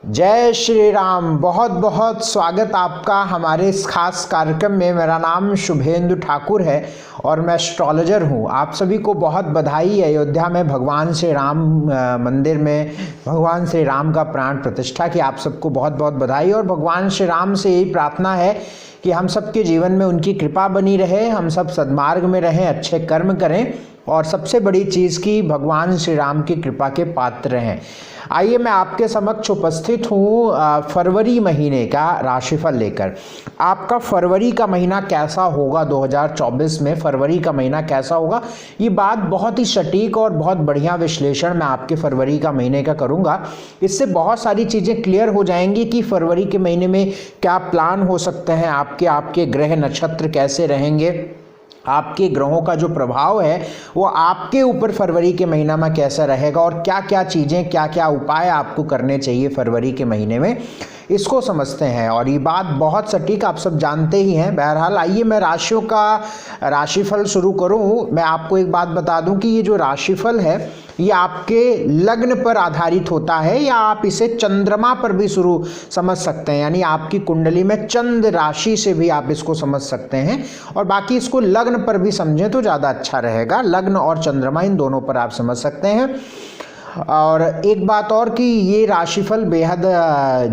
जय श्री राम। बहुत बहुत स्वागत आपका हमारे इस खास कार्यक्रम में। मेरा नाम शुभेंदु ठाकुर है और मैं एस्ट्रोलॉजर हूँ। आप सभी को बहुत बधाई। अयोध्या में भगवान श्री राम मंदिर में भगवान श्री राम का प्राण प्रतिष्ठा की आप सबको बहुत बहुत बधाई। और भगवान श्री राम से यही प्रार्थना है कि हम सबके जीवन में उनकी कृपा बनी रहे, हम सब सद्मार्ग में रहें, अच्छे कर्म करें और सबसे बड़ी चीज़ की भगवान श्री राम की कृपा के पात्र हैं। आइए मैं आपके समक्ष उपस्थित हूँ फरवरी महीने का राशिफल लेकर। आपका फरवरी का महीना कैसा होगा, 2024 में फरवरी का महीना कैसा होगा, ये बात बहुत ही सटीक और बहुत बढ़िया विश्लेषण मैं आपके फरवरी का महीने का करूँगा। इससे बहुत सारी चीज़ें क्लियर हो जाएंगी कि फरवरी के महीने में क्या प्लान हो सकते हैं, आपके ग्रह नक्षत्र कैसे रहेंगे, आपके ग्रहों का जो प्रभाव है वो आपके ऊपर फरवरी के महीना में कैसा रहेगा और क्या क्या चीज़ें, क्या क्या उपाय आपको करने चाहिए फरवरी के महीने में, इसको समझते हैं। और ये बात बहुत सटीक आप सब जानते ही हैं। बहरहाल आइए मैं राशियों का राशिफल शुरू करूं। मैं आपको एक बात बता दूं कि ये जो राशिफल है ये आपके लग्न पर आधारित होता है या आप इसे चंद्रमा पर भी शुरू समझ सकते हैं, यानी आपकी कुंडली में चंद्र राशि से भी आप इसको समझ सकते हैं। और बाकी इसको लग्न पर भी समझें तो ज़्यादा अच्छा रहेगा। लग्न और चंद्रमा इन दोनों पर आप समझ सकते हैं। और एक बात और कि ये राशिफल बेहद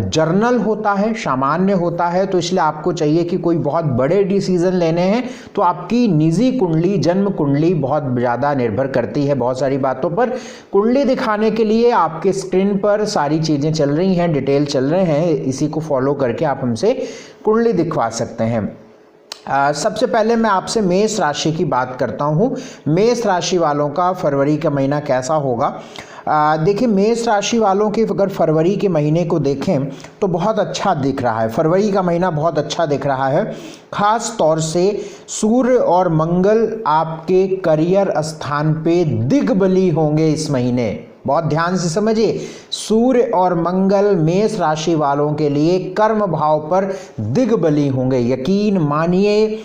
जर्नल होता है, सामान्य होता है, तो इसलिए आपको चाहिए कि कोई बहुत बड़े डिसीजन लेने हैं तो आपकी निजी कुंडली, जन्म कुंडली बहुत ज़्यादा निर्भर करती है बहुत सारी बातों पर। कुंडली दिखाने के लिए आपके स्क्रीन पर सारी चीज़ें चल रही हैं, डिटेल चल रहे हैं, इसी को फॉलो करके आप हमसे कुंडली दिखवा सकते हैं। सबसे पहले मैं आपसे मेष राशि की बात करता हूँ। मेष राशि वालों का फरवरी का महीना कैसा होगा। देखिए मेष राशि वालों के अगर फरवरी के महीने को देखें तो बहुत अच्छा दिख रहा है। फरवरी का महीना बहुत अच्छा दिख रहा है। खास तौर से सूर्य और मंगल आपके करियर स्थान पे दिग्बली होंगे इस महीने। बहुत ध्यान से समझिए, सूर्य और मंगल मेष राशि वालों के लिए कर्म भाव पर दिग्बली होंगे। यकीन मानिए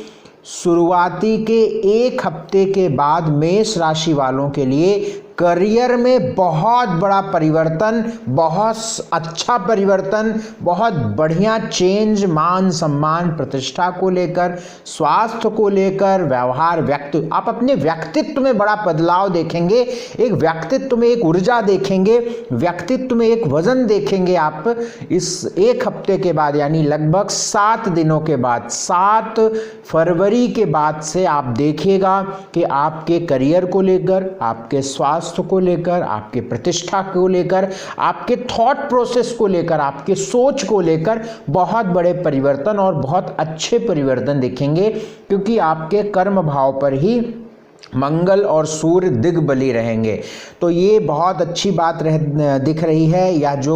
शुरुआती के एक हफ्ते के बाद मेष राशि वालों के लिए करियर में बहुत बड़ा परिवर्तन, बहुत अच्छा परिवर्तन, बहुत बढ़िया चेंज, मान सम्मान प्रतिष्ठा को लेकर, स्वास्थ्य को लेकर, व्यवहार, व्यक्तित्व, आप अपने व्यक्तित्व में बड़ा बदलाव देखेंगे। एक व्यक्तित्व में एक ऊर्जा देखेंगे, व्यक्तित्व में एक वजन देखेंगे आप इस एक हफ्ते के बाद, यानी लगभग 7 दिनों के बाद, 7 फरवरी के बाद से आप देखिएगा कि आपके करियर को लेकर, आपके स्वास्थ्य को लेकर, आपके प्रतिष्ठा को लेकर, आपके थॉट प्रोसेस को लेकर, आपके सोच को लेकर बहुत बड़े परिवर्तन और बहुत अच्छे परिवर्तन दिखेंगे, क्योंकि आपके कर्म भाव पर ही मंगल और सूर्य दिग्बली रहेंगे। तो ये बहुत अच्छी बात दिख रही है। या जो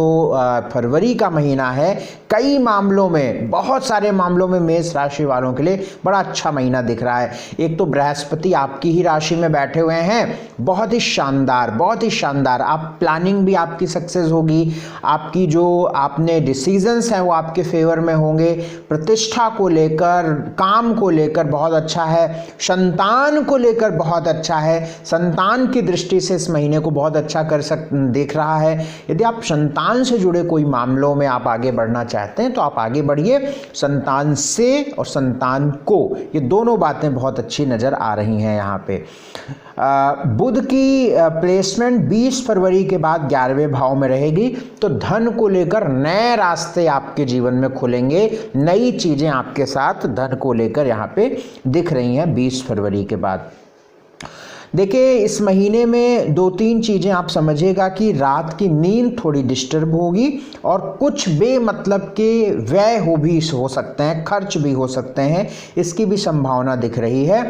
फरवरी का महीना है, कई मामलों में, बहुत सारे मामलों में मेष राशि वालों के लिए बड़ा अच्छा महीना दिख रहा है। एक तो बृहस्पति आपकी ही राशि में बैठे हुए हैं, बहुत ही शानदार, बहुत ही शानदार। आप प्लानिंग भी आपकी सक्सेस होगी, आपकी जो आपने डिसीजंस हैं वो आपके फेवर में होंगे। प्रतिष्ठा को लेकर, काम को लेकर बहुत अच्छा है। संतान को लेकर बहुत अच्छा है। संतान की दृष्टि से इस महीने को बहुत अच्छा देख रहा है। यदि आप संतान से जुड़े कोई मामलों में आप आगे बढ़ना चाहते हैं तो आप आगे बढ़िए। संतान से और संतान को, ये दोनों बातें बहुत अच्छी नजर आ रही हैं यहाँ पे। बुध की प्लेसमेंट 20 फरवरी के बाद 11वें भाव में रहेगी, तो धन को लेकर नए रास्ते आपके जीवन में खुलेंगे। नई चीजें आपके साथ धन को लेकर यहाँ पे दिख रही हैं 20 फरवरी के बाद। देखिए इस महीने में 2-3 चीज़ें आप समझिएगा कि रात की नींद थोड़ी डिस्टर्ब होगी और कुछ बेमतलब के व्यय हो सकते हैं, खर्च भी हो सकते हैं, इसकी भी संभावना दिख रही है।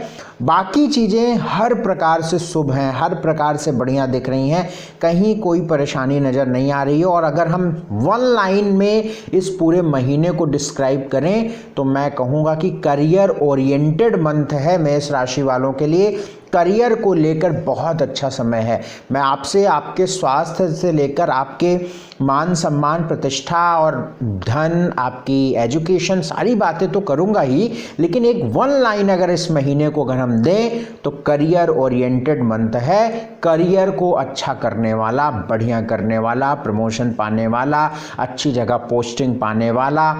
बाकी चीज़ें हर प्रकार से शुभ हैं, हर प्रकार से बढ़िया दिख रही हैं, कहीं कोई परेशानी नज़र नहीं आ रही है। और अगर हम 1 लाइन में इस पूरे महीने को डिस्क्राइब करें तो मैं कहूँगा कि करियर ओरिएंटेड मंथ है मेष राशि वालों के लिए। करियर को लेकर बहुत अच्छा समय है। मैं आपसे आपके स्वास्थ्य से लेकर आपके मान सम्मान, प्रतिष्ठा और धन, आपकी एजुकेशन, सारी बातें तो करूँगा ही, लेकिन एक वन लाइन अगर इस महीने को अगर हम दें तो करियर ओरिएंटेड मंथ है। करियर को अच्छा करने वाला, बढ़िया करने वाला, प्रमोशन पाने वाला, अच्छी जगह पोस्टिंग पाने वाला,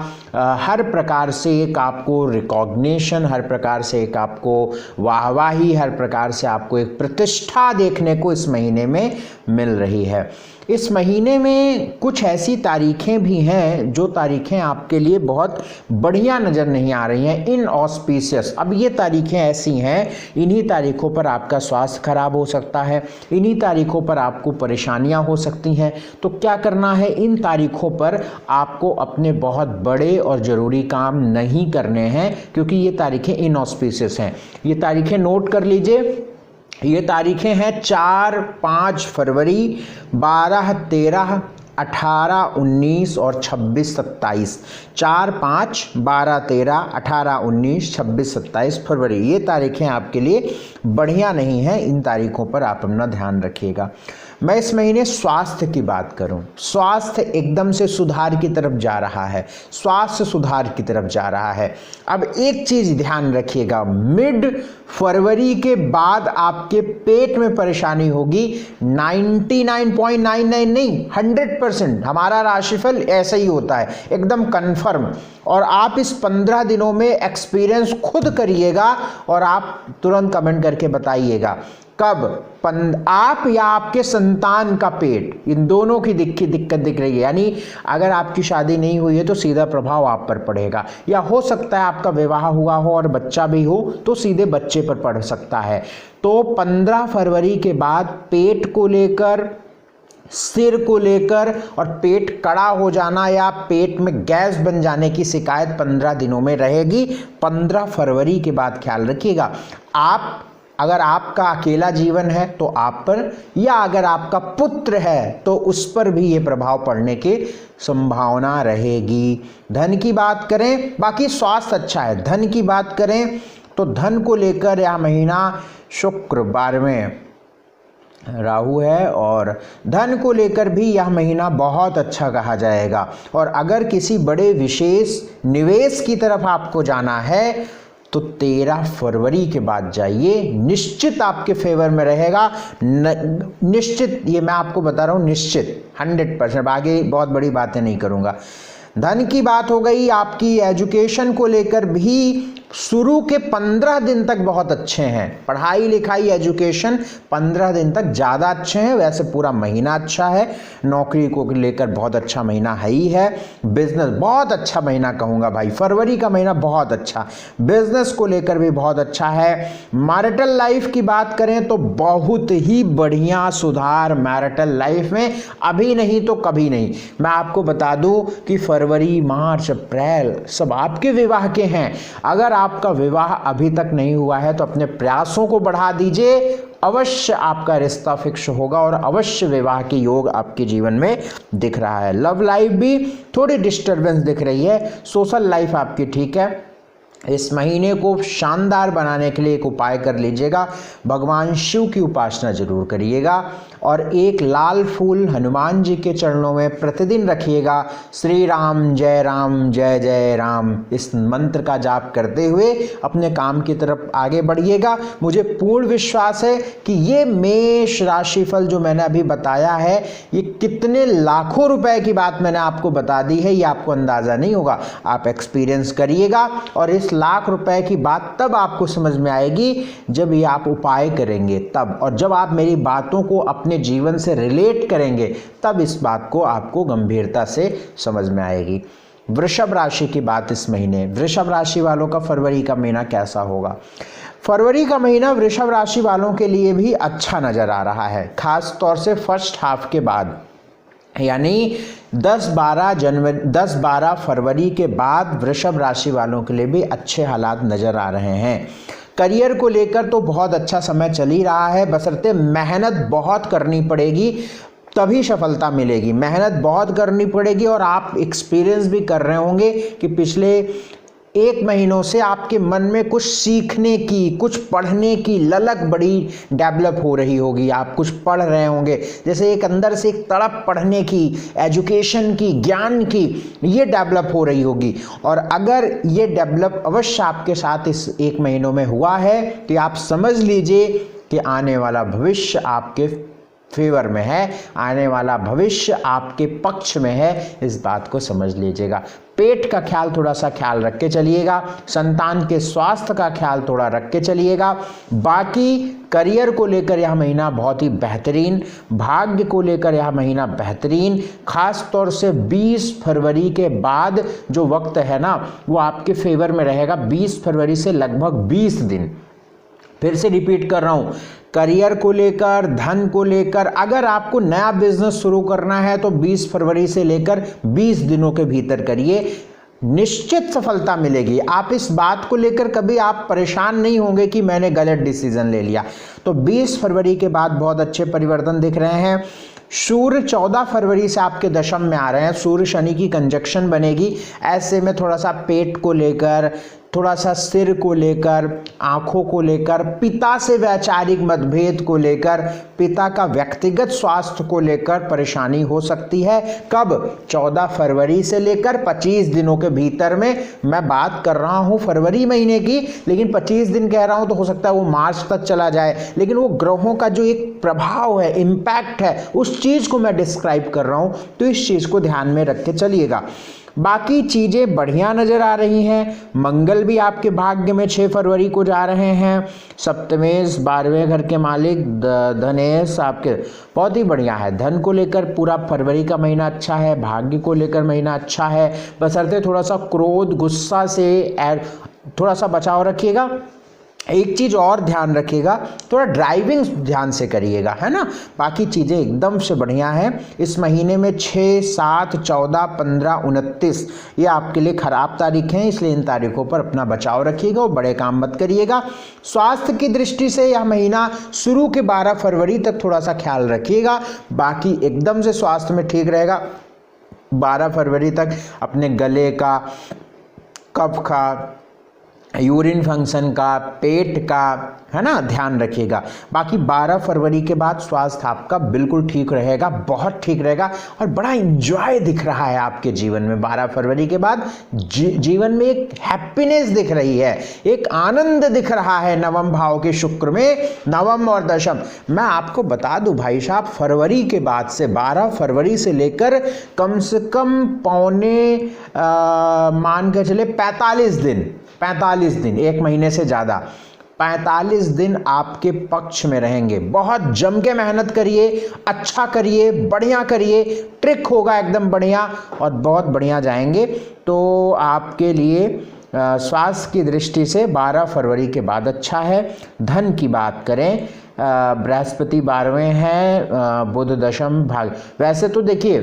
हर प्रकार से एक आपको रिकॉग्निशन, हर प्रकार से एक आपको वाहवाही, हर प्रकार से आपको एक प्रतिष्ठा देखने को इस महीने में मिल रही है। इस महीने में कुछ ऐसी तारीखें भी हैं जो तारीखें आपके लिए बहुत बढ़िया नज़र नहीं आ रही हैं, इनऑस्पिशियस। अब ये तारीखें ऐसी हैं, इन्हीं तारीखों पर आपका स्वास्थ्य खराब हो सकता है, इन्हीं तारीखों पर आपको परेशानियां हो सकती हैं। तो क्या करना है, इन तारीखों पर आपको अपने बहुत बड़े और ज़रूरी काम नहीं करने हैं, क्योंकि ये तारीखें इनऑस्पिशियस हैं। ये तारीखें नोट कर लीजिए। ये तारीखें हैं 4, 5 फरवरी, 12, 13, 18, 19 और 26, 27। 4, 5, 12, 13, 18, 19, 26, 27 फरवरी, ये तारीखें आपके लिए बढ़िया नहीं हैं। इन तारीखों पर आप अपना ध्यान रखिएगा। मैं इस महीने स्वास्थ्य की बात करूं, स्वास्थ्य एकदम से सुधार की तरफ जा रहा है, स्वास्थ्य सुधार की तरफ जा रहा है। अब एक चीज़ ध्यान रखिएगा, मिड फरवरी के बाद आपके पेट में परेशानी होगी। 99.99 नहीं, 100%। हमारा राशिफल ऐसा ही होता है, एकदम कन्फर्म। और आप इस 15 दिनों में एक्सपीरियंस खुद करिएगा और आप तुरंत कमेंट करके बताइएगा कब आप या आपके संतान का पेट, इन दोनों की दिक्कत दिख रही है। यानी अगर आपकी शादी नहीं हुई है तो सीधा प्रभाव आप पर पड़ेगा, या हो सकता है आपका विवाह हुआ हो और बच्चा भी हो तो सीधे बच्चे पर पड़ सकता है। तो 15 फरवरी के बाद पेट को लेकर, सिर को लेकर और पेट कड़ा हो जाना या पेट में गैस बन जाने की शिकायत 15 दिनों में रहेगी। 15 फरवरी के बाद ख्याल रखिएगा। अगर आपका अकेला जीवन है तो आप पर, या अगर आपका पुत्र है तो उस पर भी ये प्रभाव पड़ने की संभावना रहेगी। धन की बात करें, बाकी स्वास्थ्य अच्छा है। धन की बात करें तो धन को लेकर यह महीना, शुक्र 12वें राहु है और धन को लेकर भी यह महीना बहुत अच्छा कहा जाएगा। और अगर किसी बड़े विशेष निवेश की तरफ आपको जाना है तो 13 फरवरी के बाद जाइए, निश्चित आपके फेवर में रहेगा। निश्चित, ये मैं आपको बता रहा हूँ, निश्चित 100%। आगे बहुत बड़ी बातें नहीं करूँगा। धन की बात हो गई। आपकी एजुकेशन को लेकर भी शुरू के 15 दिन तक बहुत अच्छे हैं। पढ़ाई लिखाई एजुकेशन 15 दिन तक ज़्यादा अच्छे हैं, वैसे पूरा महीना अच्छा है। नौकरी को लेकर बहुत अच्छा महीना है ही है। बिजनेस बहुत अच्छा महीना कहूँगा भाई, फरवरी का महीना बहुत अच्छा, बिजनेस को लेकर भी बहुत अच्छा है। मैरिटल लाइफ की बात करें तो बहुत ही बढ़िया सुधार मैरिटल लाइफ में, अभी नहीं तो कभी नहीं। मैं आपको बता दूं कि फरवरी, मार्च, अप्रैल सब आपके विवाह के हैं। अगर आपका विवाह अभी तक नहीं हुआ है तो अपने प्रयासों को बढ़ा दीजिए, अवश्य आपका रिश्ता फिक्स होगा और अवश्य विवाह के योग आपके जीवन में दिख रहा है। लव लाइफ भी थोड़ी डिस्टर्बेंस दिख रही है, सोशल लाइफ आपकी ठीक है। इस महीने को शानदार बनाने के लिए एक उपाय कर लीजिएगा, भगवान शिव की उपासना जरूर करिएगा और एक लाल फूल हनुमान जी के चरणों में प्रतिदिन रखिएगा। श्री राम जय जय राम, इस मंत्र का जाप करते हुए अपने काम की तरफ आगे बढ़िएगा। मुझे पूर्ण विश्वास है कि ये मेष राशिफल जो मैंने अभी बताया है, ये कितने लाखों रुपए की बात मैंने आपको बता दी है, ये आपको अंदाजा नहीं होगा। आप एक्सपीरियंस करिएगा और इस लाख रुपए की बात तब आपको समझ में आएगी जब ये आप उपाय करेंगे तब, और जब आप मेरी बातों को अपने जीवन से रिलेट करेंगे तब इस बात को आपको गंभीरता से समझ में आएगी। वृषभ राशि की बात इस महीने, वृषभ राशि वालों का फरवरी का महीना कैसा होगा? फरवरी का महीना वृषभ राशि वालों के लिए भी अच्छा नजर आ रहा है, खास तौर से फर्स्ट हाफ के बाद, यानी 10-12 फरवरी के बाद वृषभ राशि वालों के लिए भी अच्छे हालात नजर आ रहे हैं। करियर को लेकर तो बहुत अच्छा समय चल ही रहा है, बशर्ते मेहनत बहुत करनी पड़ेगी तभी सफलता मिलेगी। मेहनत बहुत करनी पड़ेगी और आप एक्सपीरियंस भी कर रहे होंगे कि पिछले 1 महीनों से आपके मन में कुछ सीखने की, कुछ पढ़ने की ललक बड़ी डेवलप हो रही होगी। आप कुछ पढ़ रहे होंगे, जैसे एक अंदर से एक तड़प पढ़ने की, एजुकेशन की, ज्ञान की, ये डेवलप हो रही होगी। और अगर ये डेवलप अवश्य आपके साथ इस 1 महीनों में हुआ है तो आप समझ लीजिए कि आने वाला भविष्य आपके फेवर में है, आने वाला भविष्य आपके पक्ष में है, इस बात को समझ लीजिएगा। पेट का ख्याल थोड़ा सा ख्याल रख के चलिएगा, संतान के स्वास्थ्य का ख्याल थोड़ा रख के चलिएगा। बाकी करियर को लेकर यह महीना बहुत ही बेहतरीन, भाग्य को लेकर यह महीना बेहतरीन, खास तौर से 20 फरवरी के बाद जो वक्त है ना वो आपके फेवर में रहेगा। 20 फरवरी से लगभग 20 दिन, फिर से रिपीट कर रहा हूं, करियर को लेकर, धन को लेकर, अगर आपको नया बिजनेस शुरू करना है तो 20 फरवरी से लेकर 20 दिनों के भीतर करिए, निश्चित सफलता मिलेगी। आप इस बात को लेकर कभी आप परेशान नहीं होंगे कि मैंने गलत डिसीजन ले लिया। तो 20 फरवरी के बाद बहुत अच्छे परिवर्तन दिख रहे हैं। सूर्य 14 फरवरी से आपके दशम में आ रहे हैं, सूर्य शनि की कंजक्शन बनेगी। ऐसे में थोड़ा सा पेट को लेकर, थोड़ा सा सिर को लेकर, आंखों को लेकर, पिता से वैचारिक मतभेद को लेकर, पिता का व्यक्तिगत स्वास्थ्य को लेकर परेशानी हो सकती है। कब? 14 फरवरी से लेकर 25 दिनों के भीतर में। मैं बात कर रहा हूं फरवरी महीने की, लेकिन 25 दिन कह रहा हूं तो हो सकता है वो मार्च तक चला जाए, लेकिन वो ग्रहों का जो एक प्रभाव है, इम्पैक्ट है, उस चीज को मैं डिस्क्राइब कर रहा हूं, तो इस चीज को ध्यान में रख के चलिएगा। बाकी चीजें बढ़िया नजर आ रही हैं। मंगल भी आपके भाग्य में 6 फरवरी को जा रहे हैं। सप्तमेश, 12वें घर के मालिक धनेश आपके बहुत ही बढ़िया है। धन को लेकर पूरा फरवरी का महीना अच्छा है, भाग्य को लेकर महीना अच्छा है, बशर्ते थोड़ा सा क्रोध, गुस्सा से थोड़ा सा बचाव रखिएगा। एक चीज और ध्यान रखिएगा, थोड़ा ड्राइविंग ध्यान से करिएगा, है ना। बाकी चीजें एकदम से बढ़िया हैं। इस महीने में 6, 7, 14, 15, 29 ये आपके लिए खराब तारीख हैं, इसलिए इन तारीखों पर अपना बचाव रखिएगा और बड़े काम मत करिएगा। स्वास्थ्य की दृष्टि से यह महीना शुरू के 12 फरवरी तक थोड़ा सा ख्याल रखिएगा, बाकी एकदम से स्वास्थ्य में ठीक रहेगा। 12 फरवरी तक अपने गले का, कफ का, यूरिन फंक्शन का, पेट का, है ना, ध्यान रखिएगा। बाकी 12 फरवरी के बाद स्वास्थ्य आपका बिल्कुल ठीक रहेगा, बहुत ठीक रहेगा, और बड़ा इंजॉय दिख रहा है आपके जीवन में। 12 फरवरी के बाद जीवन में एक हैप्पीनेस दिख रही है, एक आनंद दिख रहा है नवम भाव के शुक्र में, नवम और दशम। मैं आपको बता दूं भाई साहब, फरवरी के बाद से 12 फरवरी से लेकर कम से कम मान के चले 45 दिन, 1 महीने से ज़्यादा, 45 दिन आपके पक्ष में रहेंगे। बहुत जम के मेहनत करिए, अच्छा करिए, बढ़िया करिए, ट्रिक होगा एकदम बढ़िया, और बहुत बढ़िया जाएंगे। तो आपके लिए स्वास्थ्य की दृष्टि से 12 फरवरी के बाद अच्छा है। धन की बात करें, बृहस्पति 12वें हैं, बुध दशम भाग। वैसे तो देखिए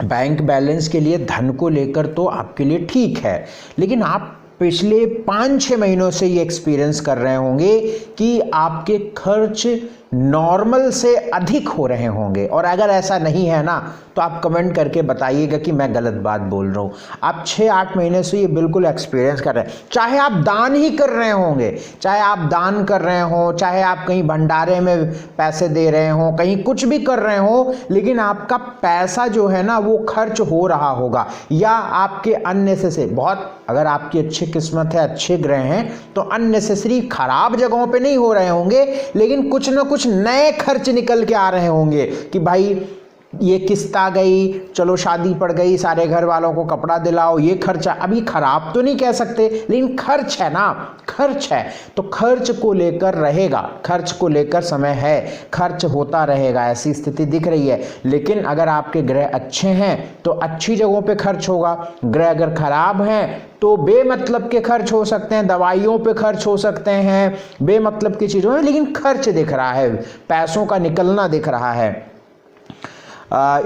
बैंक बैलेंस के लिए धन को लेकर तो आपके लिए ठीक है, लेकिन आप पिछले 5-6 महीनों से ये एक्सपीरियंस कर रहे होंगे कि आपके खर्च नॉर्मल से अधिक हो रहे होंगे। और अगर ऐसा नहीं है ना तो आप कमेंट करके बताइएगा कि मैं गलत बात बोल रहा हूँ। आप 6-8 महीने से ये बिल्कुल एक्सपीरियंस कर रहे हैं, चाहे आप दान ही कर रहे होंगे, चाहे आप दान कर रहे हो, चाहे आप कहीं भंडारे में पैसे दे रहे हो, कहीं कुछ भी कर रहे हो, लेकिन आपका पैसा जो है ना वो खर्च हो रहा होगा, या आपके अननेसेसरी, बहुत अगर आपकी अच्छी किस्मत है, अच्छे ग्रह हैं, तो अननेसेसरी खराब जगहों पे नहीं हो रहे होंगे, लेकिन कुछ ना कुछ नए खर्च निकल के आ रहे होंगे कि भाई ये किस्त आ गई, चलो शादी पड़ गई, सारे घर वालों को कपड़ा दिलाओ, ये खर्चा। अभी खराब तो नहीं कह सकते, लेकिन खर्च है ना, खर्च है, तो खर्च को लेकर रहेगा, खर्च को लेकर समय है, खर्च होता रहेगा, ऐसी स्थिति दिख रही है। लेकिन अगर आपके ग्रह अच्छे हैं तो अच्छी जगहों पे खर्च होगा, ग्रह अगर खराब हैं तो बेमतलब के खर्च हो सकते हैं, दवाइयों पे खर्च हो सकते हैं, बेमतलब की चीज़ों में, लेकिन खर्च दिख रहा है, पैसों का निकलना दिख रहा है।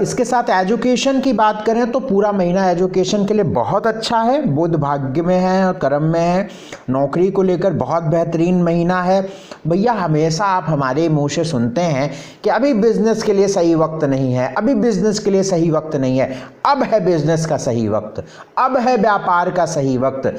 इसके साथ एजुकेशन की बात करें तो पूरा महीना एजुकेशन के लिए बहुत अच्छा है, बुध भाग्य में है और कर्म में है। नौकरी को लेकर बहुत बेहतरीन महीना है। भैया हमेशा आप हमारे मुंह से सुनते हैं कि अभी बिजनेस के लिए सही वक्त नहीं है, अभी बिजनेस के लिए सही वक्त नहीं है। अब है बिजनेस का सही वक्त, अब है व्यापार का सही वक्त।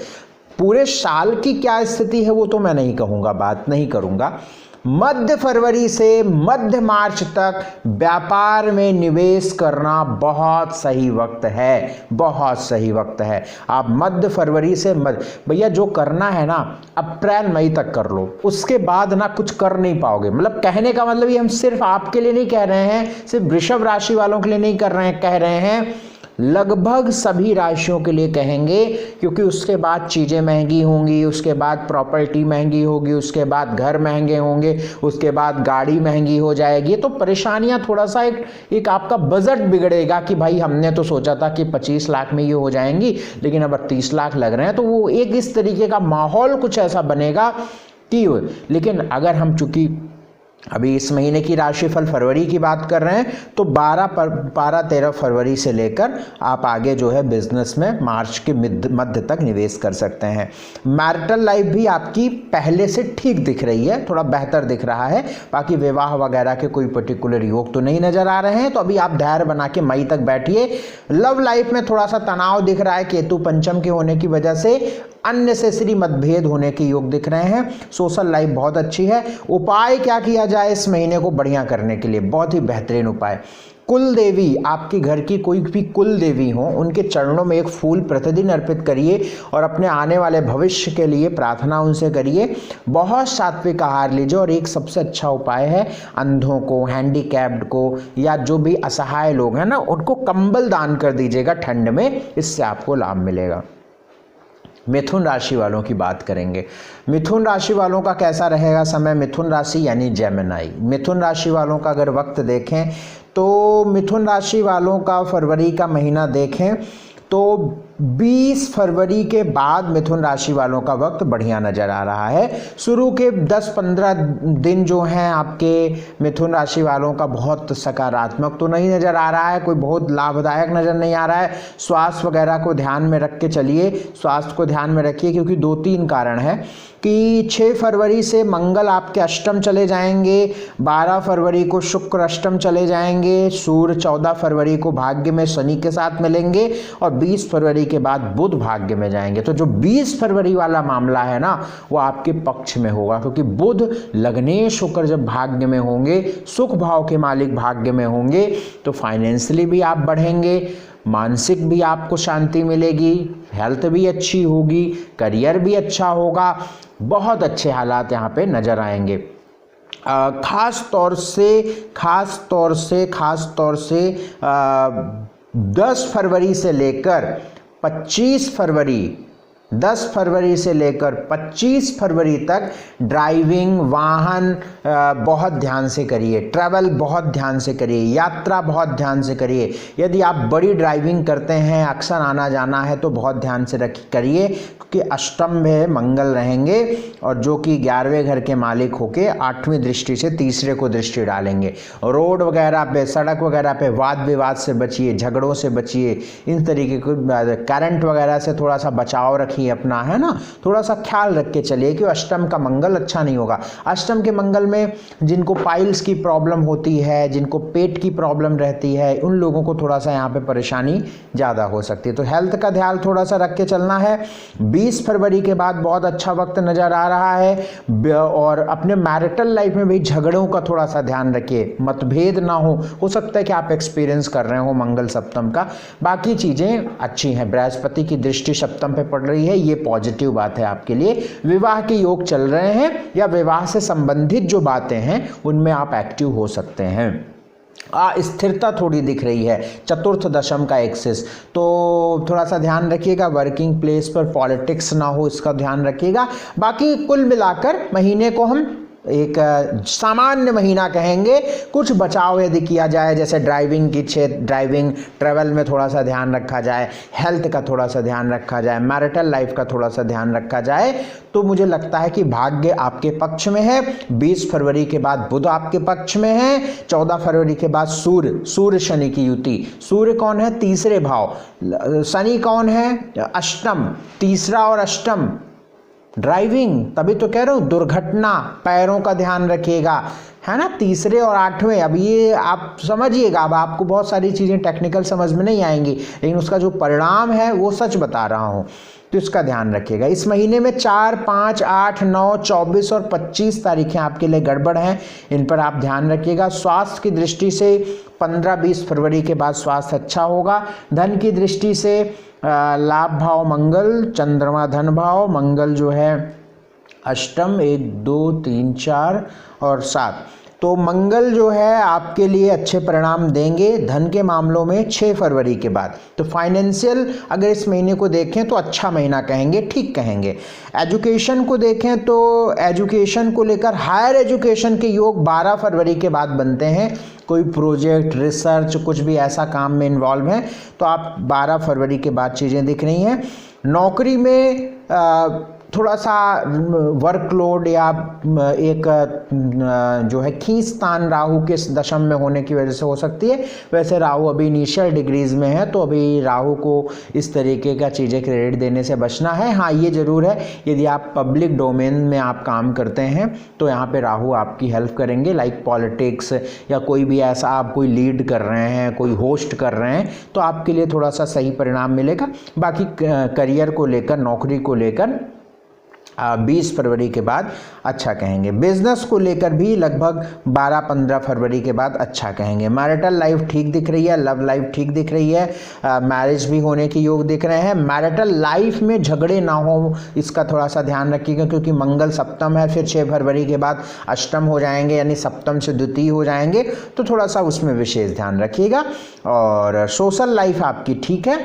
पूरे साल की क्या स्थिति है वो तो मैं नहीं कहूँगा, बात नहीं करूँगा। मध्य फरवरी से मध्य मार्च तक व्यापार में निवेश करना बहुत सही वक्त है, बहुत सही वक्त है। आप मध्य फरवरी से भैया जो करना है ना अप्रैल मई तक कर लो, उसके बाद ना कुछ कर नहीं पाओगे। मतलब कहने का मतलब ये हम सिर्फ आपके लिए नहीं कह रहे हैं, सिर्फ वृषभ राशि वालों के लिए नहीं कर रहे हैं, कह रहे हैं लगभग सभी राशियों के लिए कहेंगे, क्योंकि उसके बाद चीज़ें महंगी होंगी, उसके बाद प्रॉपर्टी महंगी होगी, उसके बाद घर महंगे होंगे, उसके बाद गाड़ी महंगी हो जाएगी। तो परेशानियां थोड़ा सा एक आपका बजट बिगड़ेगा कि भाई हमने तो सोचा था कि 25 लाख में ये हो जाएंगी, लेकिन अब 30 लाख लग रहे हैं। तो वो एक इस तरीके का माहौल कुछ ऐसा बनेगा कि, लेकिन अगर हम चूंकि अभी इस महीने की राशिफल फरवरी की बात कर रहे हैं, तो 12-13 फरवरी से लेकर आप आगे जो है बिजनेस में मार्च के मध्य तक निवेश कर सकते हैं। मैरिटल लाइफ भी आपकी पहले से ठीक दिख रही है, थोड़ा बेहतर दिख रहा है। बाकी विवाह वगैरह के कोई पर्टिकुलर योग तो नहीं नजर आ रहे हैं, तो अभी आप धैर्य बना के मई तक बैठिए। लव लाइफ में थोड़ा सा तनाव दिख रहा है, केतु पंचम के होने की वजह से अननेसेसरी मतभेद होने के योग दिख रहे हैं। सोशल लाइफ बहुत अच्छी है। उपाय क्या किया जाए इस महीने को बढ़िया करने के लिए? बहुत ही बेहतरीन उपाय, कुल देवी, आपके घर की कोई भी कुल देवी हो, उनके चरणों में एक फूल प्रतिदिन अर्पित करिए और अपने आने वाले भविष्य के लिए प्रार्थना उनसे करिए। बहुत सात्विक आहार लीजिए, और एक सबसे अच्छा उपाय है अंधों को, हैंडीकैप्ड को, या जो भी असहाय लोग हैं ना, उनको कंबल दान कर दीजिएगा ठंड में, इससे आपको लाभ मिलेगा। मिथुन राशि वालों की बात करेंगे। मिथुन राशि वालों का कैसा रहेगा समय? मिथुन राशि यानी जेमिनाई, मिथुन राशि वालों का अगर वक्त देखें तो मिथुन राशि वालों का फरवरी का महीना देखें तो 20 फरवरी के बाद मिथुन राशि वालों का वक्त बढ़िया नजर आ रहा है। शुरू के 10-15 दिन जो हैं आपके मिथुन राशि वालों का बहुत सकारात्मक तो नहीं नजर आ रहा है, कोई बहुत लाभदायक नजर नहीं आ रहा है। स्वास्थ्य वगैरह को ध्यान में रख के चलिए, स्वास्थ्य को ध्यान में रखिए, क्योंकि 2-3 कारण है कि 6 फरवरी से मंगल आपके अष्टम चले जाएंगे, 12 फरवरी को शुक्र अष्टम चले जाएंगे, सूर्य 14 फरवरी को भाग्य में शनि के साथ मिलेंगे, और 20 फरवरी के बाद बुध भाग्य में जाएंगे। तो जो 20 फरवरी वाला मामला है ना, वो आपके पक्ष में होगा, क्योंकि बुध लग्नेश होकर जब भाग्य में होंगे, सुख भाव के मालिक भाग्य में होंगे, तो फाइनेंशियली भी आप बढ़ेंगे, मानसिक भी आपको शांति मिलेगी, हेल्थ भी अच्छी होगी, करियर भी अच्छा होगा, बहुत अच्छे हालात यहाँ पे नजर आएंगे। खास तौर से 10 फरवरी से लेकर 25 फरवरी 10 फरवरी से लेकर 25 फरवरी तक ड्राइविंग, वाहन बहुत ध्यान से करिए, ट्रैवल बहुत ध्यान से करिए, यात्रा बहुत ध्यान से करिए। यदि आप बड़ी ड्राइविंग करते हैं, अक्सर आना जाना है, तो बहुत ध्यान से करिए, क्योंकि अष्टम में मंगल रहेंगे, और जो कि 11वें घर के मालिक होके 8वीं दृष्टि से तीसरे को दृष्टि डालेंगे। रोड वगैरह पे, सड़क वगैरह पे वाद विवाद से बचिए, झगड़ों से बचिए, इन तरीके को, करंट वगैरह से थोड़ा सा बचाव रखिए अपना, है ना, थोड़ा सा ख्याल रख के चलिए कि अष्टम का मंगल अच्छा नहीं होगा। अष्टम के मंगल में जिनको पाइल्स की प्रॉब्लम होती है, जिनको पेट की प्रॉब्लम रहती है, उन लोगों को थोड़ा सा यहाँ पे परेशानी ज़्यादा हो सकती है, तो हेल्थ का ध्यान थोड़ा सा रख के चलना है। 20 फरवरी के बाद बहुत अच्छा वक्त नज़र आ रहा है, और अपने मैरिटल लाइफ में भी झगड़ों का थोड़ा सा ध्यान रखिए, मतभेद ना हो सकता है कि आप एक्सपीरियंस कर रहे हो मंगल सप्तम का। बाकी चीज़ें अच्छी हैं, बृहस्पति की दृष्टि सप्तम पे पड़ रही है, ये पॉजिटिव बात है आपके लिए। विवाह के योग चल रहे हैं, या विवाह से संबंधित जो बातें हैं उनमें आप एक्टिव हो सकते हैं। स्थिरता थोड़ी दिख रही है, चतुर्थ दशम का एक्सेस, तो थोड़ा सा ध्यान रखिएगा, वर्किंग प्लेस पर पॉलिटिक्स ना हो, इसका ध्यान रखिएगा। बाकी कुल मिलाकर महीने को हम एक सामान्य महीना कहेंगे। कुछ बचाव यदि किया जाए, जैसे ड्राइविंग ट्रैवल में थोड़ा सा ध्यान रखा जाए, हेल्थ का थोड़ा सा ध्यान रखा जाए, मैरिटल लाइफ का थोड़ा सा ध्यान रखा जाए, तो मुझे लगता है कि भाग्य आपके पक्ष में है। 20 फरवरी के बाद बुध आपके पक्ष में है, 14 फरवरी के बाद सूर्य शनि की युति। सूर्य कौन है? तीसरे भाव। शनि कौन है? अष्टम। तीसरा और अष्टम ड्राइविंग, तभी तो कह रहा हूँ, दुर्घटना, पैरों का ध्यान रखिएगा, है ना, तीसरे और आठवें। अब ये आप समझिएगा, अब आपको बहुत सारी चीज़ें टेक्निकल समझ में नहीं आएंगी, लेकिन उसका जो परिणाम है वो सच बता रहा हूँ, तो इसका ध्यान रखिएगा। इस महीने में 4, 5, 8, 9, 24 और 25 तारीखें आपके लिए गड़बड़ हैं, इन पर आप ध्यान रखिएगा। स्वास्थ्य की दृष्टि से 15-20 फरवरी के बाद स्वास्थ्य अच्छा होगा। धन की दृष्टि से लाभ भाव मंगल, चंद्रमा धन भाव, मंगल जो है अष्टम 1, 2, 3, 4 और 7, तो मंगल जो है आपके लिए अच्छे परिणाम देंगे धन के मामलों में 6 फरवरी के बाद। तो फाइनेंशियल अगर इस महीने को देखें तो अच्छा महीना कहेंगे, ठीक कहेंगे। एजुकेशन को देखें तो एजुकेशन को लेकर हायर एजुकेशन के योग 12 फरवरी के बाद बनते हैं। कोई प्रोजेक्ट, रिसर्च, कुछ भी ऐसा काम में इन्वॉल्व हैं तो आप 12 फरवरी के बाद चीज़ें दिख रही हैं। नौकरी में थोड़ा सा वर्कलोड या एक जो है खींचतान राहु के दशम में होने की वजह से हो सकती है। वैसे राहु अभी इनिशियल डिग्रीज में है, तो अभी राहु को इस तरीके का चीज़ें क्रेडिट देने से बचना है। हाँ, ये ज़रूर है, यदि आप पब्लिक डोमेन में आप काम करते हैं तो यहाँ पे राहु आपकी हेल्प करेंगे, लाइक पॉलिटिक्स या कोई भी ऐसा आप कोई लीड कर रहे हैं, कोई होस्ट कर रहे हैं, तो आपके लिए थोड़ा सा सही परिणाम मिलेगा। बाकी करियर को लेकर, नौकरी को लेकर 20 फरवरी के बाद अच्छा कहेंगे। बिजनेस को लेकर भी लगभग 12-15 फरवरी के बाद अच्छा कहेंगे। मैरिटल लाइफ ठीक दिख रही है, लव लाइफ ठीक दिख रही है, मैरिज भी होने के योग दिख रहे हैं। मैरिटल लाइफ में झगड़े ना हो, इसका थोड़ा सा ध्यान रखिएगा, क्योंकि मंगल सप्तम है, फिर 6 फरवरी के बाद अष्टम हो जाएंगे, यानी सप्तम से द्वितीय हो जाएंगे, तो थोड़ा सा उसमें विशेष ध्यान रखिएगा। और सोशल लाइफ आपकी ठीक है।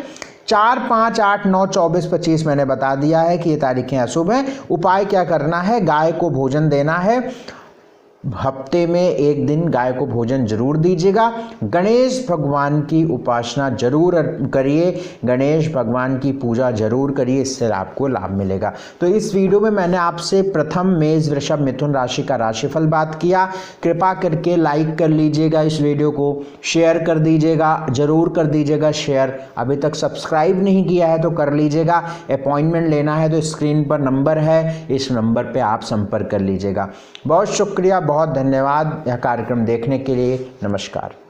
4, 5, 8, 9, 24, 25 मैंने बता दिया है कि ये तारीखें अशुभ हैं। उपाय क्या करना है? गाय को भोजन देना है, हफ्ते में 1 दिन गाय को भोजन जरूर दीजिएगा। गणेश भगवान की उपासना जरूर करिए, गणेश भगवान की पूजा जरूर करिए, इससे आपको लाभ मिलेगा। तो इस वीडियो में मैंने आपसे प्रथम मेष, वृषभ, मिथुन राशि का राशिफल बात किया। कृपा करके लाइक कर लीजिएगा, इस वीडियो को शेयर कर दीजिएगा, जरूर कर दीजिएगा शेयर। अभी तक सब्सक्राइब नहीं किया है तो कर लीजिएगा। अपॉइंटमेंट लेना है तो स्क्रीन पर नंबर है, इस नंबर पर आप संपर्क कर लीजिएगा। बहुत शुक्रिया, बहुत धन्यवाद यह कार्यक्रम देखने के लिए। नमस्कार।